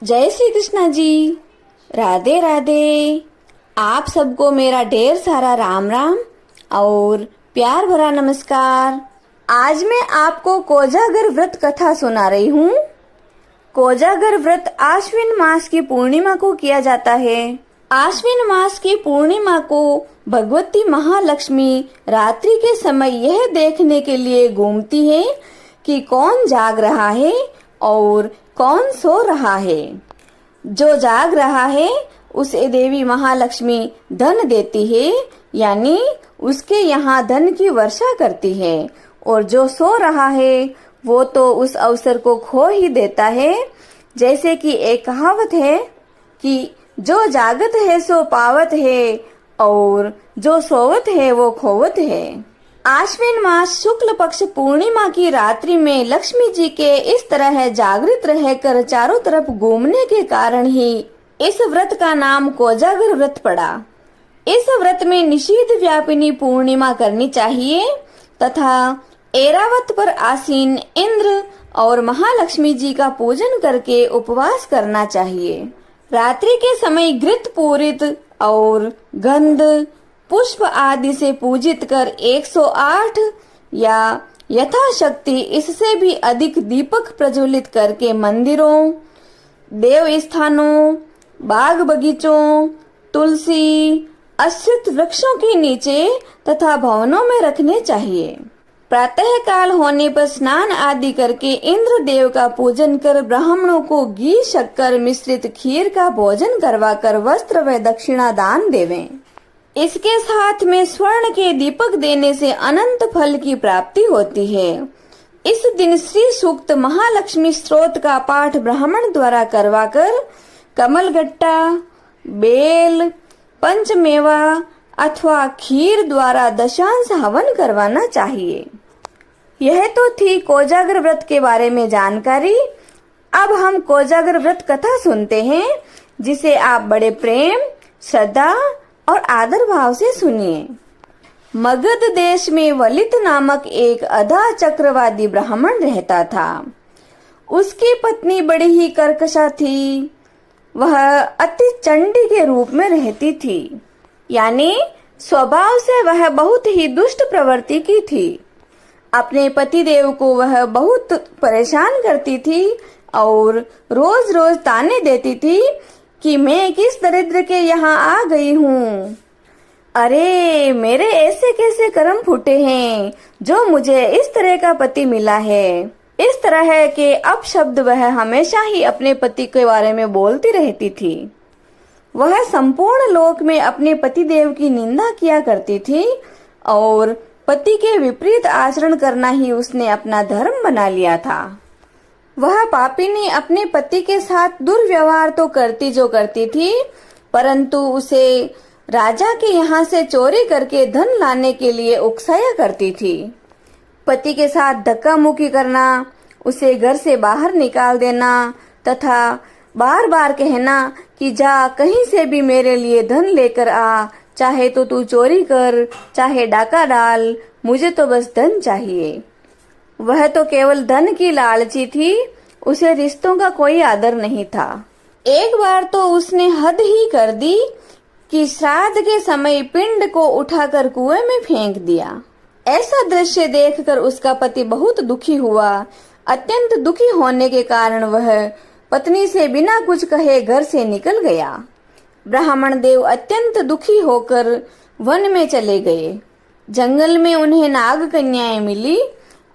जय श्री कृष्णा जी। राधे राधे। आप सबको मेरा ढेर सारा राम राम और प्यार भरा नमस्कार। आज मैं आपको कोजागर व्रत कथा सुना रही हूँ। कोजागर व्रत आश्विन मास की पूर्णिमा को किया जाता है। आश्विन मास की पूर्णिमा को भगवती महालक्ष्मी रात्रि के समय यह देखने के लिए घूमती है कि कौन जाग रहा है और कौन सो रहा है। जो जाग रहा है उसे देवी महालक्ष्मी धन देती है, यानी उसके यहाँ धन की वर्षा करती है, और जो सो रहा है वो तो उस अवसर को खो ही देता है। जैसे कि एक कहावत है कि जो जागत है सो पावत है और जो सोवत है वो खोवत है। आश्विन मास शुक्ल पक्ष पूर्णिमा की रात्रि में लक्ष्मी जी के इस तरह जागृत रहकर चारों तरफ घूमने के कारण ही इस व्रत का नाम कोजागर व्रत पड़ा। इस व्रत में निषीध व्यापिनी पूर्णिमा करनी चाहिए तथा ऐरावत पर आसीन इंद्र और महालक्ष्मी जी का पूजन करके उपवास करना चाहिए। रात्रि के समय घृत पूरित और गंध पुष्प आदि से पूजित कर 108 या यथाशक्ति इससे भी अधिक दीपक प्रज्वलित करके मंदिरों, देव स्थानों, बाग बगीचों, तुलसी, अश्रित वृक्षों के नीचे तथा भवनों में रखने चाहिए। प्रातः काल होने पर स्नान आदि करके इंद्र देव का पूजन कर ब्राह्मणों को घी शक्कर मिश्रित खीर का भोजन करवाकर वस्त्र व दक्षिणा दान देवें। इसके साथ में स्वर्ण के दीपक देने से अनंत फल की प्राप्ति होती है। इस दिन श्री सूक्त महालक्ष्मी स्तोत्र का पाठ ब्राह्मण द्वारा करवाकर कमलगट्टा, बेल, पंचमेवा अथवा खीर द्वारा दशांश हवन करवाना चाहिए। यह तो थी कोजागर व्रत के बारे में जानकारी। अब हम कोजागर व्रत कथा सुनते हैं, जिसे आप बड़े प्रेम, श्रद्धा और आदर भाव से सुनिए। मगध देश में वलित नामक एक अधा चक्रवादी ब्राह्मण रहता था। उसकी पत्नी बड़ी ही कर्कशा थी। वह अति चंडी के रूप में रहती थी, यानी स्वभाव से वह बहुत ही दुष्ट प्रवृत्ति की थी। अपने पतिदेव को वह बहुत परेशान करती थी और रोज रोज ताने देती थी कि मैं किस दरिद्र के यहाँ आ गई हूँ। अरे मेरे ऐसे कैसे कर्म फूटे हैं जो मुझे इस तरह का पति मिला है। इस तरह के अपशब्द वह हमेशा ही अपने पति के बारे में बोलती रहती थी। वह संपूर्ण लोक में अपने पतिदेव की निंदा किया करती थी और पति के विपरीत आचरण करना ही उसने अपना धर्म बना लिया था। वह पापिनी अपने पति के साथ दुर्व्यवहार तो करती थी, परंतु उसे राजा के यहाँ से चोरी करके धन लाने के लिए उकसाया करती थी। पति के साथ धक्का मुक्की करना, उसे घर से बाहर निकाल देना तथा बार बार कहना कि जा कहीं से भी मेरे लिए धन लेकर आ, चाहे तो तू चोरी कर, चाहे डाका डाल, मुझे तो बस धन चाहिए। वह तो केवल धन की लालची थी, उसे रिश्तों का कोई आदर नहीं था। एक बार तो उसने हद ही कर दी कि श्राद्ध के समय पिंड को उठाकर कुएं में फेंक दिया। ऐसा दृश्य देखकर उसका पति बहुत दुखी हुआ। अत्यंत दुखी होने के कारण वह पत्नी से बिना कुछ कहे घर से निकल गया। ब्राह्मण देव अत्यंत दुखी होकर वन में चले गए। जंगल में उन्हें नाग कन्याएं मिली।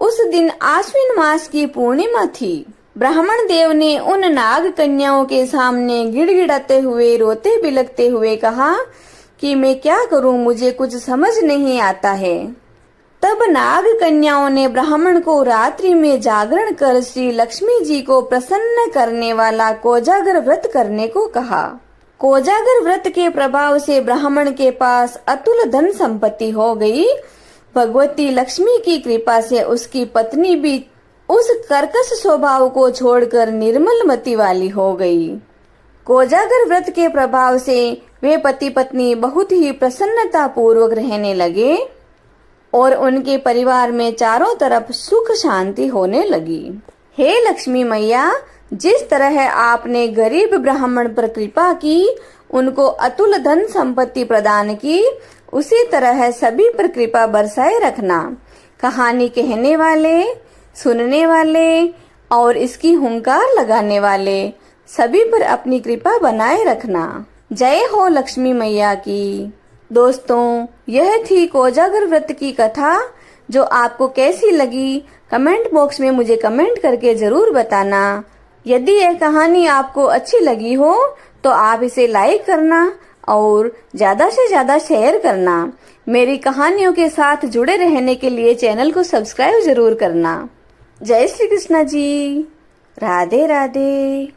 उस दिन आश्विन मास की पूर्णिमा थी। ब्राह्मण देव ने उन नाग कन्याओं के सामने गिड़गिड़ाते हुए, रोते बिलखते हुए कहा कि मैं क्या करूं, मुझे कुछ समझ नहीं आता है। तब नाग कन्याओं ने ब्राह्मण को रात्रि में जागरण कर श्री लक्ष्मी जी को प्रसन्न करने वाला कोजागर व्रत करने को कहा। कोजागर व्रत के प्रभाव से ब्राह्मण के पास अतुल धन संपत्ति हो गई। भगवती लक्ष्मी की कृपा से उसकी पत्नी भी उस कर्कश स्वभाव को छोड़कर निर्मल मति वाली हो गई। कोजागर व्रत के प्रभाव से वे पति पत्नी बहुत ही प्रसन्नता पूर्वक रहने लगे और उनके परिवार में चारों तरफ सुख शांति होने लगी। हे लक्ष्मी मैया, जिस तरह आपने गरीब ब्राह्मण पर कृपा की, उनको अतुल धन संपत्ति प्रदान की, उसी तरह सभी पर कृपा बरसाए रखना। कहानी कहने वाले, सुनने वाले और इसकी हुंकार लगाने वाले सभी पर अपनी कृपा बनाए रखना। जय हो लक्ष्मी मैया की। दोस्तों, यह थी कोजागर व्रत की कथा। जो आपको कैसी लगी कमेंट बॉक्स में मुझे कमेंट करके जरूर बताना। यदि यह कहानी आपको अच्छी लगी हो तो आप इसे लाइक करना और ज्यादा से ज्यादा शेयर करना। मेरी कहानियों के साथ जुड़े रहने के लिए चैनल को सब्सक्राइब जरूर करना। जय श्री कृष्णा जी। राधे राधे।